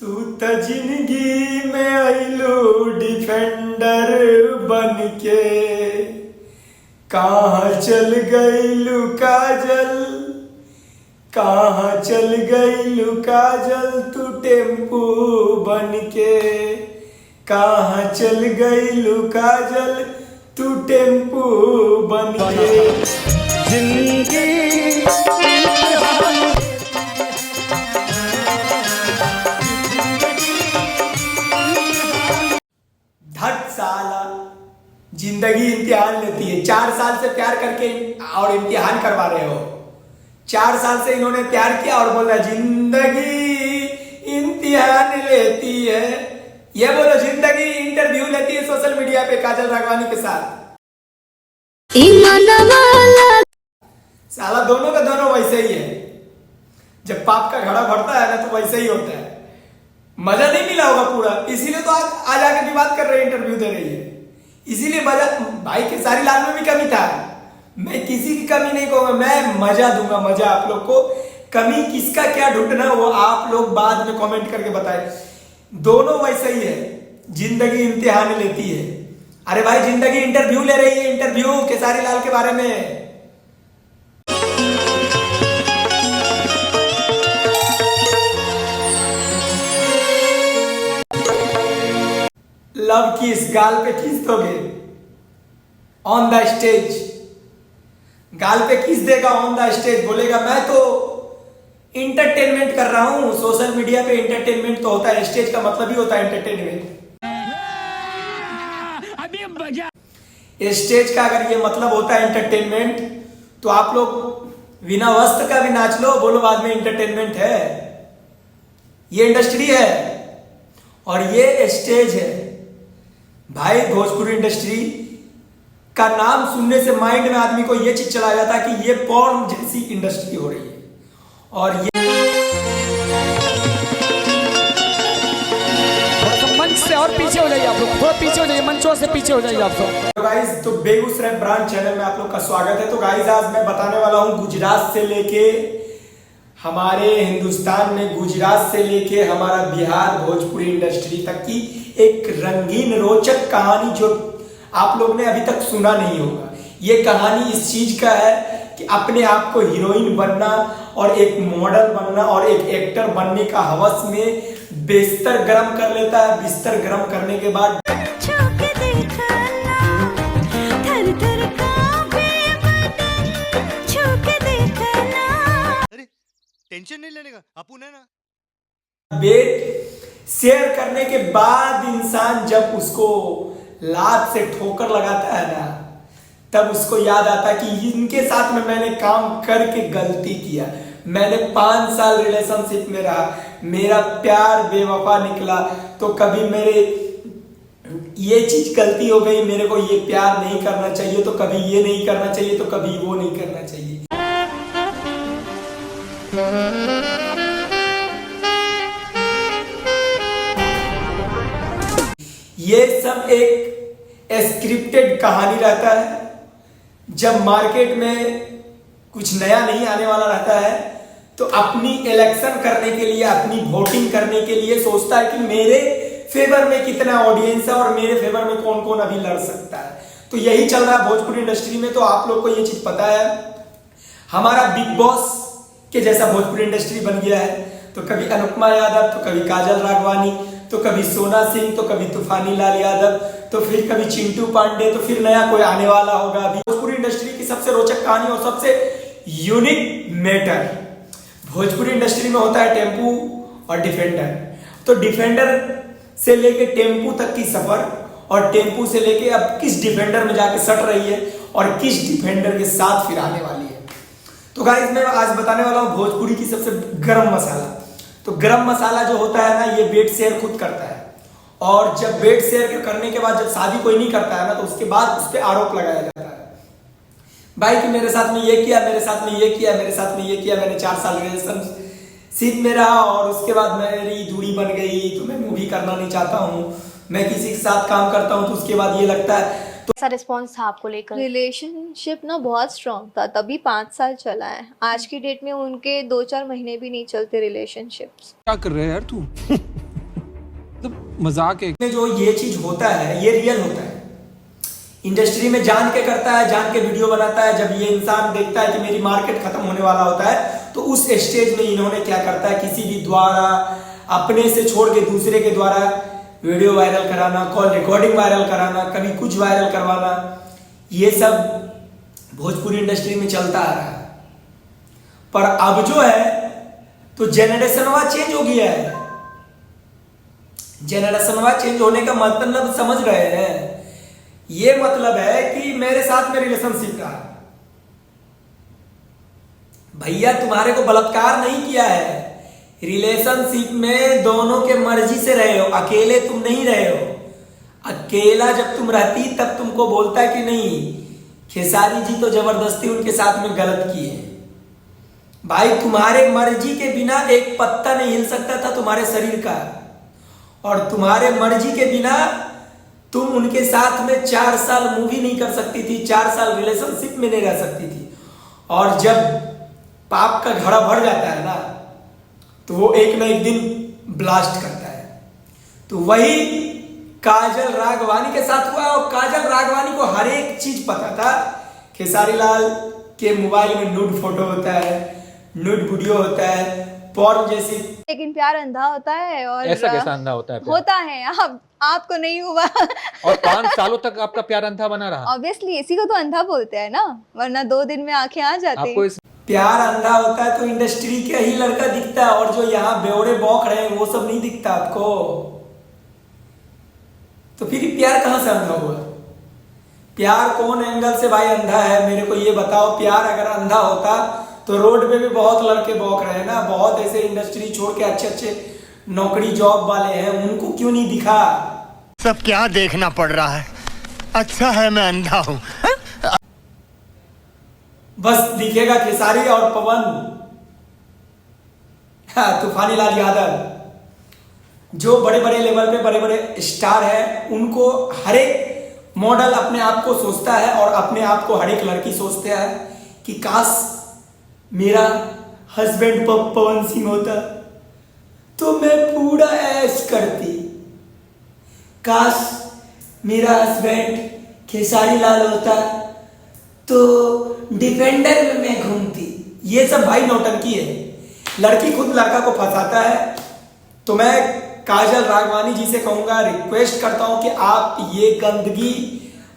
तू त जिंदगी में आइलो डिफेंडर बन के, कहाँ चल गईलू काजल, कहाँ चल गईलू काजल, तू टेम्पू बन के, कहाँ चल गईलू काजल, तू टेम्पू बन के। जिंदगी धट साला, जिंदगी इम्तिहान लेती है। 4 साल से प्यार करके और इम्तिहान करवा रहे हो। 4 साल से इन्होंने प्यार किया और बोला जिंदगी इम्तिहान लेती है। ये बोलो जिंदगी इंटरव्यू लेती है सोशल मीडिया पे काजल राघवानी के साथ। साला दोनों का दोनों वैसे ही है। जब पाप का घड़ा भरता है ना तो वैसे ही होता है। मजा नहीं मिला होगा पूरा, इसीलिए तो आज आके विवाद कर रहे हैं, इंटरव्यू दे रही है। इसीलिए मजा, भाई खेसारी लाल में भी कमी था। मैं किसी की कमी नहीं कहूंगा, मैं मजा दूंगा, मजा आप लोग को। कमी किसका क्या ढूंढना वो आप लोग बाद में कमेंट करके बताएं। दोनों वैसे ही है, जिंदगी इम्तिहान लेती है। अरे भाई जिंदगी इंटरव्यू ले रही है, इंटरव्यू खेसारी लाल के बारे में। लव किस, गाल पे किस दोगे ऑन द स्टेज। गाल पे किस देगा ऑन द स्टेज, बोलेगा मैं तो इंटरटेनमेंट कर रहा हूं। सोशल मीडिया पे इंटरटेनमेंट तो होता है, स्टेज का मतलब ही होता है एंटरटेनमेंट। स्टेज का अगर ये मतलब होता है एंटरटेनमेंट तो आप लोग बिना वस्त्र का भी नाच लो, बोलो बाद में इंटरटेनमेंट है। ये इंडस्ट्री है और ये स्टेज है भाई। भोजपुरी इंडस्ट्री का नाम सुनने से माइंड में आदमी को ये चीज चला जाता है कि ये पॉर्न जैसी इंडस्ट्री हो रही है। और ये मंच से और पीछे हो जाइए आप लोग, थोड़ा पीछे हो जाइए, मंचों से पीछे हो जाइए आप लोग। गाइस तो बेगूसराय ब्रांच चैनल में आप लोग का स्वागत है। तो गाइस आज मैं बताने वाला हूं गुजरात से लेके हमारे हिंदुस्तान में, गुजरात से लेके हमारा बिहार भोजपुरी इंडस्ट्री तक की एक रंगीन रोचक कहानी जो आप लोग ने अभी तक सुना नहीं होगा। ये कहानी इस चीज का है कि अपने आप को हीरोइन बनना और एक मॉडल बनना और एक एक्टर बनने का हवस में बिस्तर गर्म कर लेता है। बिस्तर गर्म करने के बाद टेंशन नहीं लेने का, अपुन है ना। बेड शेयर करने के बाद इंसान जब उसको लात से ठोकर लगाता है ना, तब उसको याद आता है कि इनके साथ में मैंने काम करके गलती किया। मैंने 5 साल रिलेशनशिप में रहा, मेरा प्यार बेवफा निकला, तो कभी मेरे ये चीज गलती हो गई, मेरे को ये प्यार नहीं करना चाहिए, तो कभी ये नहीं करना चाहिए, तो कभी वो नहीं करना चाहिए। ये सब एक स्क्रिप्टेड कहानी रहता है। जब मार्केट में कुछ नया नहीं आने वाला रहता है तो अपनी इलेक्शन करने के लिए, अपनी वोटिंग करने के लिए सोचता है कि मेरे फेवर में कितना ऑडियंस है और मेरे फेवर में कौन कौन अभी लड़ सकता है। तो यही चल रहा है भोजपुरी इंडस्ट्री में। तो आप लोग को ये चीज पता है, हमारा बिग बॉस के जैसा भोजपुरी इंडस्ट्री बन गया है। तो कभी अनुपमा यादव, तो कभी काजल राघवानी, तो कभी सोना सिंह, तो कभी तूफानी लाल यादव, तो फिर कभी चिंटू पांडे, तो फिर नया कोई आने वाला होगा। अभी भोजपुरी इंडस्ट्री की सबसे रोचक कहानी और सबसे यूनिक मैटर भोजपुरी इंडस्ट्री में होता है टेम्पू और डिफेंडर। तो डिफेंडर से लेके टेम्पू तक की सफर, और टेम्पू से लेके अब किस डिफेंडर में जाके सट रही है और किस डिफेंडर के साथ फिर आने वाली है। तो गाइस मैं आज बताने वाला हूं भोजपुरी की सबसे गरम मसाला। तो गरम मसाला जो होता है ना, ये बेड शेयर खुद करता है। और जब बेड शेयर करने के बाद जब शादी कोई नहीं करता है ना, तो उसके बाद उस पर आरोप लगाया जाता है भाई कि मेरे साथ में ये किया, मेरे साथ में ये किया, मेरे साथ में ये किया, मैंने 4 साल रिलेशनशिप में रहा और उसके बाद मेरी दूरी बन गई, तो मैं मूवी करना नहीं चाहता हूँ, मैं किसी के साथ काम करता हूँ, तो उसके बाद ये लगता है। तो ऐसा रिस्पॉन्स था आपको लेकर? रिलेशनशिप ना बहुत स्ट्रांग था, तभी 5 साल चला है। आज की डेट में उनके 2-4 महीने भी नहीं चलते रिलेशनशिप्स। क्या कर रहे हैं यार तू? मजाक है। में जो ये चीज होता है ये रियल होता है। इंडस्ट्री में जान के करता है, जान के वीडियो बनाता है। जब ये इंसान देखता है कि मेरी मार्केट खत्म होने वाला होता है तो उस स्टेज में इन्होंने क्या करता है, किसी भी द्वारा अपने से छोड़ के दूसरे के द्वारा वीडियो वायरल कराना, कॉल रिकॉर्डिंग वायरल कराना, कभी कुछ वायरल करवाना, ये सब भोजपुरी इंडस्ट्री में चलता आ रहा है। पर अब जो है तो जेनरेशन वाइज चेंज हो गया है। जेनरेशन वाइज चेंज होने का मतलब समझ रहे हैं? ये मतलब है कि मेरे साथ में रिलेशनशिप रहा, भैया तुम्हारे को बलात्कार नहीं किया है, रिलेशनशिप में दोनों के मर्जी से रहे हो, अकेले तुम नहीं रहे हो। अकेला जब तुम रहती तब तुमको बोलता है कि नहीं खेसारी जी तो जबरदस्ती उनके साथ में गलत किए। भाई तुम्हारे मर्जी के बिना एक पत्ता नहीं हिल सकता था तुम्हारे शरीर का, और तुम्हारे मर्जी के बिना तुम उनके साथ में 4 साल मूवी नहीं कर सकती थी, 4 साल रिलेशनशिप में नहीं रह सकती थी। और जब पाप का घड़ा भर जाता है ना तो वो एक ना एक दिन ब्लास्ट करता है। तो वही काजल राघवानी के साथ हुआ, और काजल राघवानी को हर एक चीज पता था। खेसारी लाल के मोबाइल में न्यूड फोटो होता है, न्यूड वीडियो होता है, पॉर्न जैसी। लेकिन प्यार अंधा होता है। और ऐसा कैसा अंधा होता है प्यार? होता है, आपको नहीं हुआ। और 5 सालों तक आपका प्यार अंधा बना रहा? ऑब्वियसली इसी को तो अंधा बोलते हैं ना, वरना 2 दिन में आंखें आ जाती। आपको इस प्यार अंधा होता है तो इंडस्ट्री का ही लड़का दिखता है, और जो यहाँ बेवड़े बौक रहे हैं वो सब नहीं दिखता आपको। तो फिर प्यार कहां से अंधा हुआ? प्यार कौन एंगल से भाई अंधा है, मेरे को ये बताओ। प्यार अगर अंधा होता तो रोड पे भी बहुत लड़के बौक रहे हैं ना, बहुत ऐसे इंडस्ट्री छोड़ के अच्छे अच्छे नौकरी जॉब वाले हैं, उनको क्यों नहीं दिखा? सब क्या देखना पड़ रहा है, अच्छा है मैं अंधा हूं। बस दिखेगा खेसारी और पवन, तूफानी लाल यादव, जो बड़े बड़े लेवल पे बड़े बड़े स्टार हैं, उनको हर एक मॉडल अपने आप को सोचता है, और अपने आप को हर एक लड़की सोचते हैं कि काश मेरा हस्बैंड पवन सिंह होता तो मैं पूरा ऐश करती, काश मेरा हस्बैंड खेसारी लाल होता तो डिफेंडर में मैं घूमती। ये सब भाई नौटंकी है, लड़की खुद लड़का को फंसाता है। तो मैं काजल राघवानी जी से कहूंगा, रिक्वेस्ट करता हूं कि आप ये गंदगी,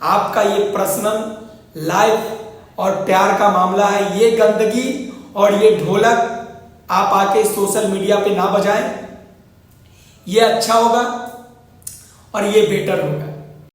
आपका ये पर्सनल लाइफ और प्यार का मामला है, ये गंदगी और ये ढोलक आप आके सोशल मीडिया पे ना बजाएं। ये अच्छा होगा और ये बेटर होगा।